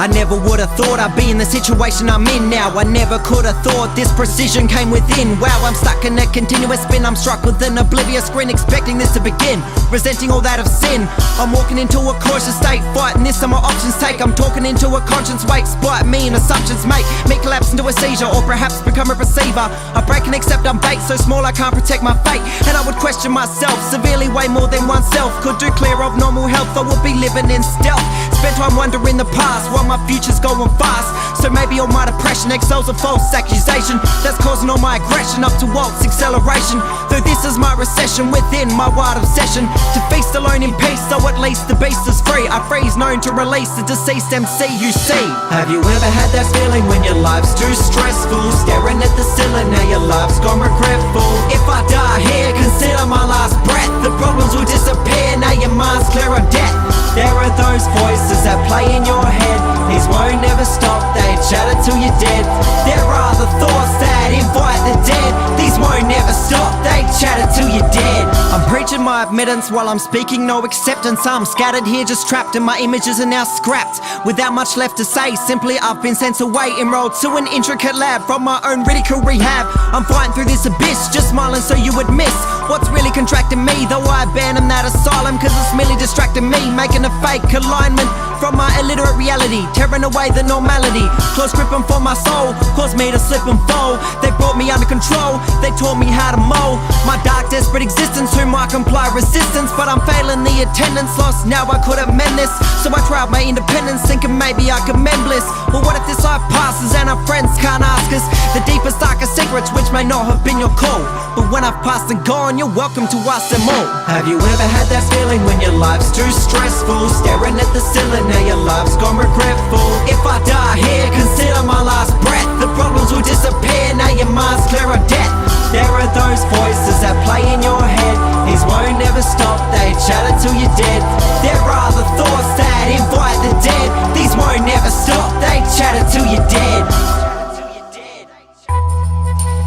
I never would've thought I'd be in the situation I'm in now. I never could've thought this precision came within. Wow, I'm stuck in a continuous spin. I'm struck with an oblivious grin, expecting this to begin, resenting all that of sin. I'm walking into a cautious state, fighting this, and my options take. I'm talking into a conscience wake, spite me and assumptions make me collapse into a seizure, or perhaps become a receiver. I break and accept I'm bait, so small I can't protect my fate. And I would question myself, severely way more than oneself could do. Clear of normal health, I would be living in stealth. Spent time wondering the past, while my future's going fast. So maybe all my depression excels a false accusation that's causing all my aggression up to waltz acceleration. Though this is my recession within my wild obsession to feast alone in peace, so at least the beast is free. I freeze known to release the deceased MC you see. Have you ever had that feeling when your life's too stressful, staring at the ceiling, now your life's gone regretful? If I die here, consider my last breath. The problems will disappear, now your mind's clear of death. There are those voices that play in your head, these won't never stop, they chatter till you're dead. There are the thoughts that invite the dead, these won't never stop, they chatter till you're dead. I'm preaching my admittance while I'm speaking no acceptance. I'm scattered here just trapped and my images are now scrapped. Without much left to say, simply I've been sent away, enrolled to an intricate lab from my own ridicule rehab. I'm fighting through this abyss, just smiling so you would miss what's really contracting me. Though I abandon that asylum, cause it's merely distracting me, making a fake alignment from my illiterate reality, tearing away the normality. Close gripping for my soul, caused me to slip and fall. They brought me under control, they taught me how to mold my dark desperate existence, whom I comply resistance. But I'm failing the attendance, lost now I could amend this. So I tried my independence, thinking maybe I could mend bliss. But what if this life passes and our friends can't ask us the deepest, darkest secrets, which may not have been your call? But when I've passed and gone, you're welcome to ask them all. Have you ever had that feeling when your life's too stressful, staring at the ceiling, now your life's gone regretful? If I die here, consider my last breath. The problems will disappear, now your mind's clear of death. There are those voices that play in your head, these won't never stop, they chatter till you're dead. There are the thoughts that invite the dead, these won't never stop, they chatter till you're dead.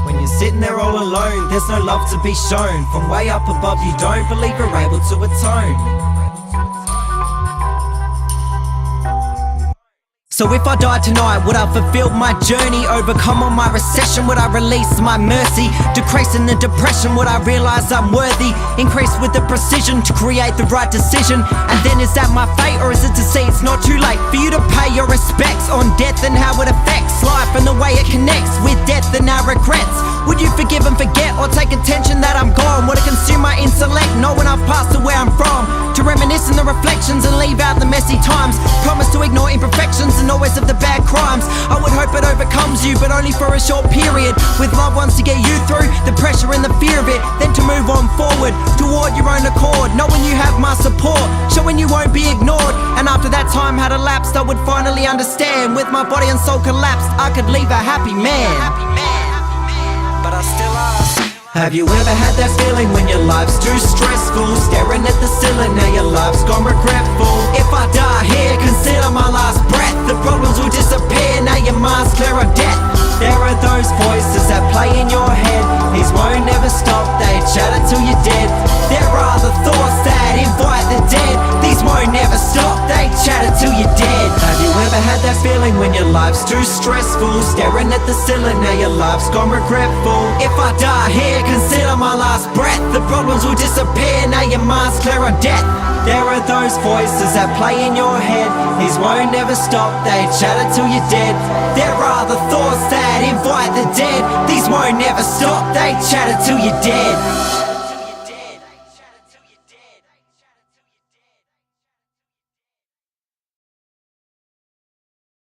When you're sitting there all alone, there's no love to be shown. From way up above you don't believe you're able to atone. So if I died tonight, would I fulfill my journey? Overcome all my recession, would I release my mercy? Decrease in the depression, would I realize I'm worthy? Increase with the precision to create the right decision. And then is that my fate, or is it to see it's not too late for you to pay your respects on death and how it affects life and the way it connects with death and our regrets? Would you forgive and forget, or take attention that I'm gone? Would it consume my intellect, knowing I've passed to where I'm from? To reminisce in the reflections and leave out the messy times. Promise to ignore imperfections and always of the bad crimes. I would hope it overcomes you, but only for a short period. With loved ones to get you through the pressure and the fear of it, then to move on forward toward your own accord, knowing you have my support, showing you won't be ignored. And after that time had elapsed, I would finally understand. With my body and soul collapsed, I could leave a happy man. But I still ask, have you ever had that feeling when your life's too stressful, staring at the ceiling, now your life's gone regretful? If I die here, consider my last breath. The problems will disappear, now your mind's clear of death. There are those voices that play in your head, these won't never stop, they chatter till you're dead. There are the thoughts that invite the dead, these won't never stop, they chatter till you're dead. Have you ever had that feeling when your life's too stressful, staring at the ceiling, now your life's gone regretful? If I die here, consider my last breath. The problems will disappear, now your mind's clear of death. There are those voices that play in your head, these won't never stop, they chatter till you're dead. There are the thoughts that invite the dead, these won't never stop, they chatter till you're dead.